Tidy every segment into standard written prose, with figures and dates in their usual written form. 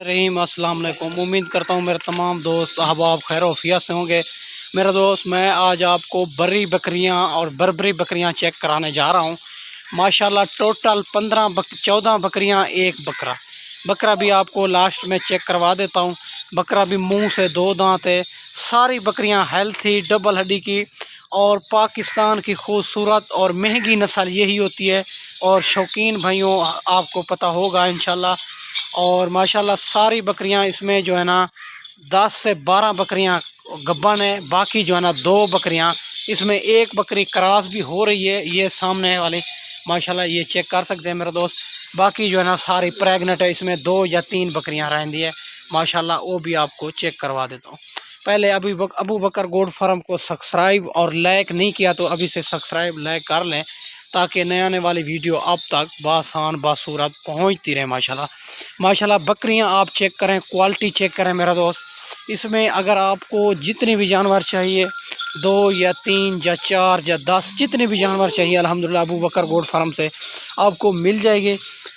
रहीम अस्सलाम वालेकुम। उम्मीद करता हूँ मेरे तमाम दोस्त अहबाब खैर वफियत से होंगे। मेरा दोस्त, मैं आज आपको बर्री बकरियाँ और बर्बरी बकरियाँ चेक कराने जा रहा हूँ। माशाल्लाह टोटल 14 बकरियाँ, एक बकरा। बकरा भी आपको लास्ट में चेक करवा देता हूँ। बकरा भी मुंह से 2 दांत है। सारी बकरियाँ हेल्थी, डबल हड्डी की और पाकिस्तान की खूबसूरत और महंगी नस्ल यही होती है। और शौकीन भाइयों, आपको पता होगा इंशाल्लाह। और माशाल्लाह सारी बकरियां इसमें जो है ना 10 से 12 बकरियां गब्बन है। बाकी जो है ना 2 बकरियां, इसमें एक बकरी क्रॉस भी हो रही है। ये सामने वाली माशाल्लाह ये चेक कर सकते हैं मेरे दोस्त। बाकी जो है ना सारी प्रेग्नेंट है। इसमें 2 या 3 बकरियां रहती है माशाल्लाह। वो भी आपको चेक करवा देता हूँ। पहले अबू बकर गोड फार्म को सब्सक्राइब और लाइक नहीं किया तो अभी से सब्सक्राइब लाइक कर लें, ताकि नए आने वाली वीडियो अब तक बासान बासूरत पहुंचती रहे माशाल्लाह। बकरियां आप चेक करें, क्वालिटी चेक करें मेरा दोस्त। इसमें अगर आपको जितने भी जानवर चाहिए, 2 या 3 या 4 या 10 जितने भी जानवर चाहिए अल्हम्दुलिल्लाह अबू बकर गोड फार्म से आपको मिल जाएगी।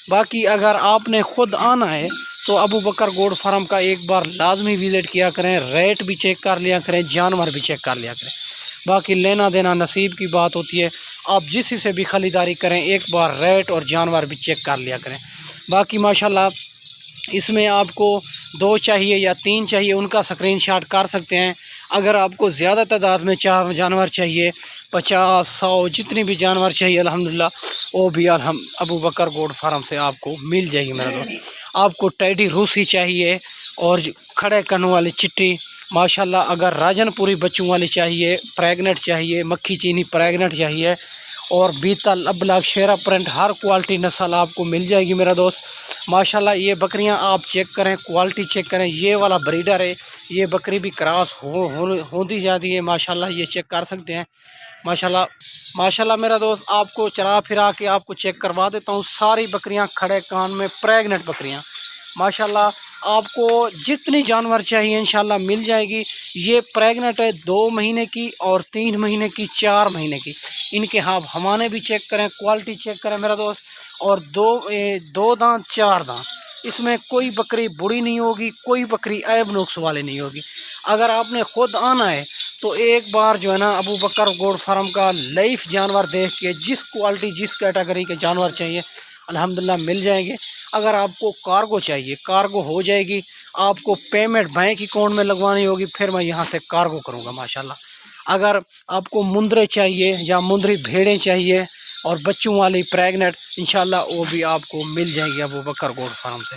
बाकी अगर आपने ख़ुद आना है तो अबू बकर गोड फार्म का एक बार लाजमी विज़िट किया करें। रेट भी चेक कर लिया करें, जानवर भी चेक कर लिया करें। बाकी लेना देना नसीब की बात होती है। आप जिस से भी ख़रीदारी करें, एक बार रेट और जानवर भी चेक कर लिया करें। बाकी माशाल्लाह इसमें आपको 2 चाहिए या 3 चाहिए, उनका स्क्रीनशॉट कर सकते हैं। अगर आपको ज़्यादा तादाद में 4 जानवर चाहिए, 50 100 जितने भी जानवर चाहिए अल्हम्दुलिल्लाह, वो भी अबू बकर गोड फार्म से आपको मिल जाएगी मेरा दोस्त। आपको टैडी रूसी चाहिए और खड़े करने वाली चिट्टी माशाल्लाह। अगर राजनपुरी बच्चों वाली चाहिए, प्रेग्नेंट चाहिए, मक्खी चीनी प्रेग्नेंट चाहिए, और बीतल अबलग शेरा प्रिंट हर क्वालिटी नस्ल आपको मिल जाएगी मेरा दोस्त माशाल्लाह। ये बकरियां आप चेक करें, क्वालिटी चेक करें। ये वाला ब्रीडर है, ये बकरी भी क्रॉस होती जाती है माशाल्लाह। ये चेक कर सकते हैं माशाल्लाह मेरा दोस्त। आपको चला फिरा के आपको चेक करवा देता हूँ। सारी बकरियां खड़े कान में प्रेग्नेंट बकरियां माशाल्लाह। आपको जितनी जानवर चाहिए इंशाल्लाह मिल जाएगी। ये प्रेग्नेंट है 2 महीने की और 3 महीने की, 4 महीने की। इनके हाथ हमाने भी चेक करें, क्वालिटी चेक करें मेरा दोस्त। और 2 दांत 4 दांत, इसमें कोई बकरी बुरी नहीं होगी, कोई बकरी ऐब नुक्स वाली नहीं होगी। अगर आपने ख़ुद आना है तो एक बार जो है ना अबू बकर गोड फार्म का लाइफ जानवर देख के जिस क्वालिटी जिस कैटेगरी के जानवर चाहिए अल्हम्दुलिल्लाह मिल जाएंगे। अगर आपको कार्गो चाहिए, कार्गो हो जाएगी। आपको पेमेंट बैंक अकाउंट में लगवानी होगी, फिर मैं यहाँ से कार्गो करूँगा माशाल्लाह। अगर आपको मुंदरे चाहिए या मुंदरी भेड़ें चाहिए और बच्चों वाली प्रेग्नेंट, इंशाल्लाह वो भी आपको मिल जाएगी अबू बकर गोड फार्म से।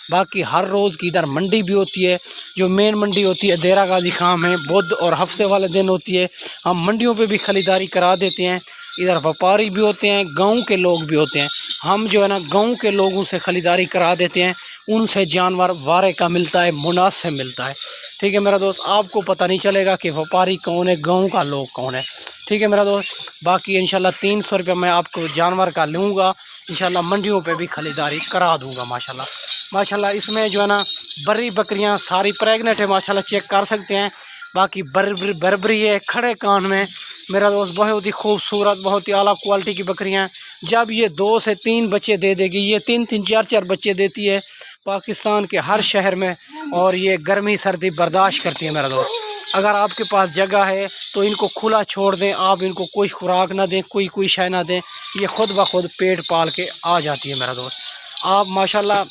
बाकी हर रोज़ की इधर मंडी भी होती है, जो मेन मंडी होती है देरा गाजी खाम है, बुध और हफ्ते वाले दिन होती है। हम मंडियों पे भी ख़रीदारी करा देते हैं। इधर व्यापारी भी होते हैं, गांव के लोग भी होते हैं। हम जो है ना गांव के लोगों से ख़रीदारी करा देते हैं। उनसे जानवर वारे का मिलता है, मुनासिब मिलता है। ठीक है मेरा दोस्त, आपको पता नहीं चलेगा कि व्यापारी कौन है, गांव का लोग कौन है। ठीक है मेरा दोस्त। बाकी इंशाल्लाह 300 रुपये मैं आपको जानवर का लूँगा। इंशाल्लाह मंडियों पे भी ख़रीदारी करा दूँगा माशाल्लाह। इसमें जो है ना बर्री बकरियां सारी प्रेग्नेंट है माशाल्लाह, चेक कर सकते हैं। बाकी बर्बरी है खड़े कान में मेरा दोस्त। बहुत ही खूबसूरत, बहुत ही आला क्वालिटी की बकरियां। जब ये 2 से 3 बच्चे दे देगी, ये 3 4 बच्चे देती है पाकिस्तान के हर शहर में। और ये गर्मी सर्दी बर्दाश्त करती है मेरा दोस्त। अगर आपके पास जगह है तो इनको खुला छोड़ दें, आप इनको कोई खुराक ना दें, कोई शय ना दें, ये खुद ब खुद पेट पाल के आ जाती है मेरा दोस्त। आप माशाल्लाह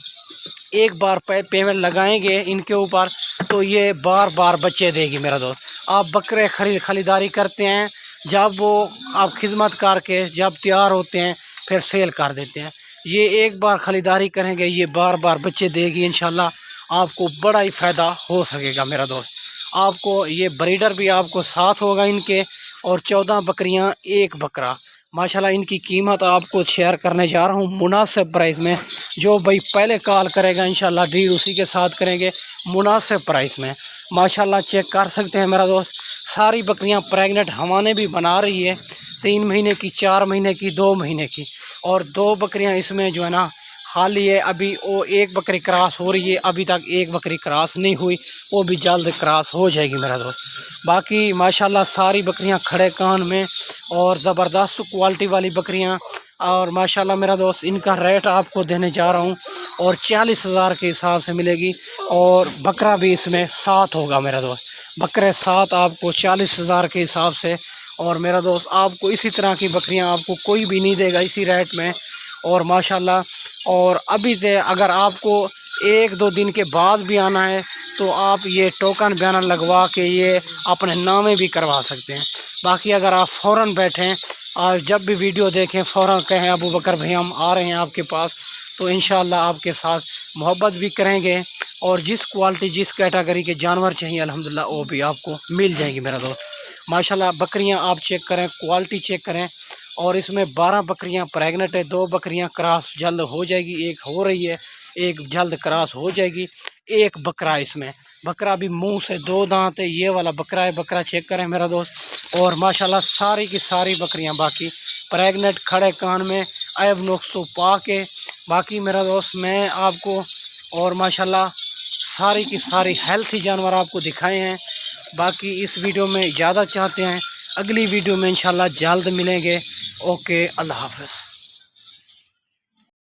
एक बार पेमेंट लगाएंगे इनके ऊपर तो ये बार बार बच्चे देगी मेरा दोस्त। आप बकरे ख़रीदारी करते हैं, जब वो आप खिदमत करके जब तैयार होते हैं फिर सेल कर देते हैं। ये एक बार ख़रीदारी करेंगे, ये बार बार बच्चे देगी इंशाल्लाह। आपको बड़ा ही फ़ायदा हो सकेगा मेरा दोस्त। आपको ये ब्रीडर भी आपको साथ होगा इनके। और 14 बकरियां, एक बकरा माशाल्लाह। इनकी कीमत आपको शेयर करने जा रहा हूँ मुनासिब प्राइस में। जो भाई पहले कॉल करेगा इंशाल्लाह डील उसी के साथ करेंगे मुनासिब प्राइस में माशाल्लाह। चेक कर सकते हैं मेरा दोस्त। सारी बकरियां प्रेग्नेंट हमाने भी बना रही है, 3 महीने की, 4 महीने की, 2 महीने की। और 2 बकरियां इसमें जो है ना खाली है। अभी वो एक बकरी क्रॉस हो रही है, अभी तक एक बकरी क्रॉस नहीं हुई, वो भी जल्द क्रॉस हो जाएगी मेरा दोस्त। बाकी माशाल्लाह सारी बकरियां खड़े कान में और ज़बरदस्त क्वालिटी वाली बकरियां اور ماشاءاللہ میرا دوست ان کا ریٹ آپ کو دینے جا رہا ہوں اور 40,000 کے حساب سے ملے گی، اور بکرا بھی اس میں 7 ہوگا میرا دوست، بکرے 7 آپ کو 40,000 کے حساب سے۔ اور میرا دوست آپ کو اسی طرح کی بکریاں آپ کو کوئی بھی نہیں دے گا اسی ریٹ میں، اور ماشاءاللہ اور ابھی سے اگر آپ کو 1-2 دن کے بعد بھی آنا ہے تو آپ یہ ٹوکن بیانہ لگوا کے یہ اپنے نامے بھی کروا سکتے ہیں۔ باقی اگر آپ فوراً بیٹھیں اور جب بھی ویڈیو دیکھیں فوراً کہیں ابو بکر بھائی ہم آ رہے ہیں آپ کے پاس، تو انشاءاللہ آپ کے ساتھ محبت بھی کریں گے، اور جس کوالٹی جس کیٹاگری کے جانور چاہیے الحمدللہ وہ بھی آپ کو مل جائیں گی میرا دوست۔ ماشاءاللہ بکریاں آپ چیک کریں، کوالٹی چیک کریں، اور اس میں 12 بکریاں پریگنٹ ہے، 2 بکریاں کراس جلد ہو جائے گی، ایک ہو رہی ہے، ایک جلد کراس ہو جائے گی، ایک بکرا اس میں، بکرا بھی منہ سے 2 دانت ہے، یہ والا بکرا ہے، بکرا چیک کریں میرا دوست۔ اور ماشاءاللہ ساری کی ساری بکریاں باقی پریگنٹ، کھڑے کان میں، عیب نقص تو پا کے، باقی میرا دوست میں آپ کو اور ماشاءاللہ ساری کی ساری ہیلتھی جانور آپ کو دکھائے ہیں۔ باقی اس ویڈیو میں اجازت چاہتے ہیں، اگلی ویڈیو میں انشاءاللہ جلد ملیں گے۔ اوکے، اللہ حافظ۔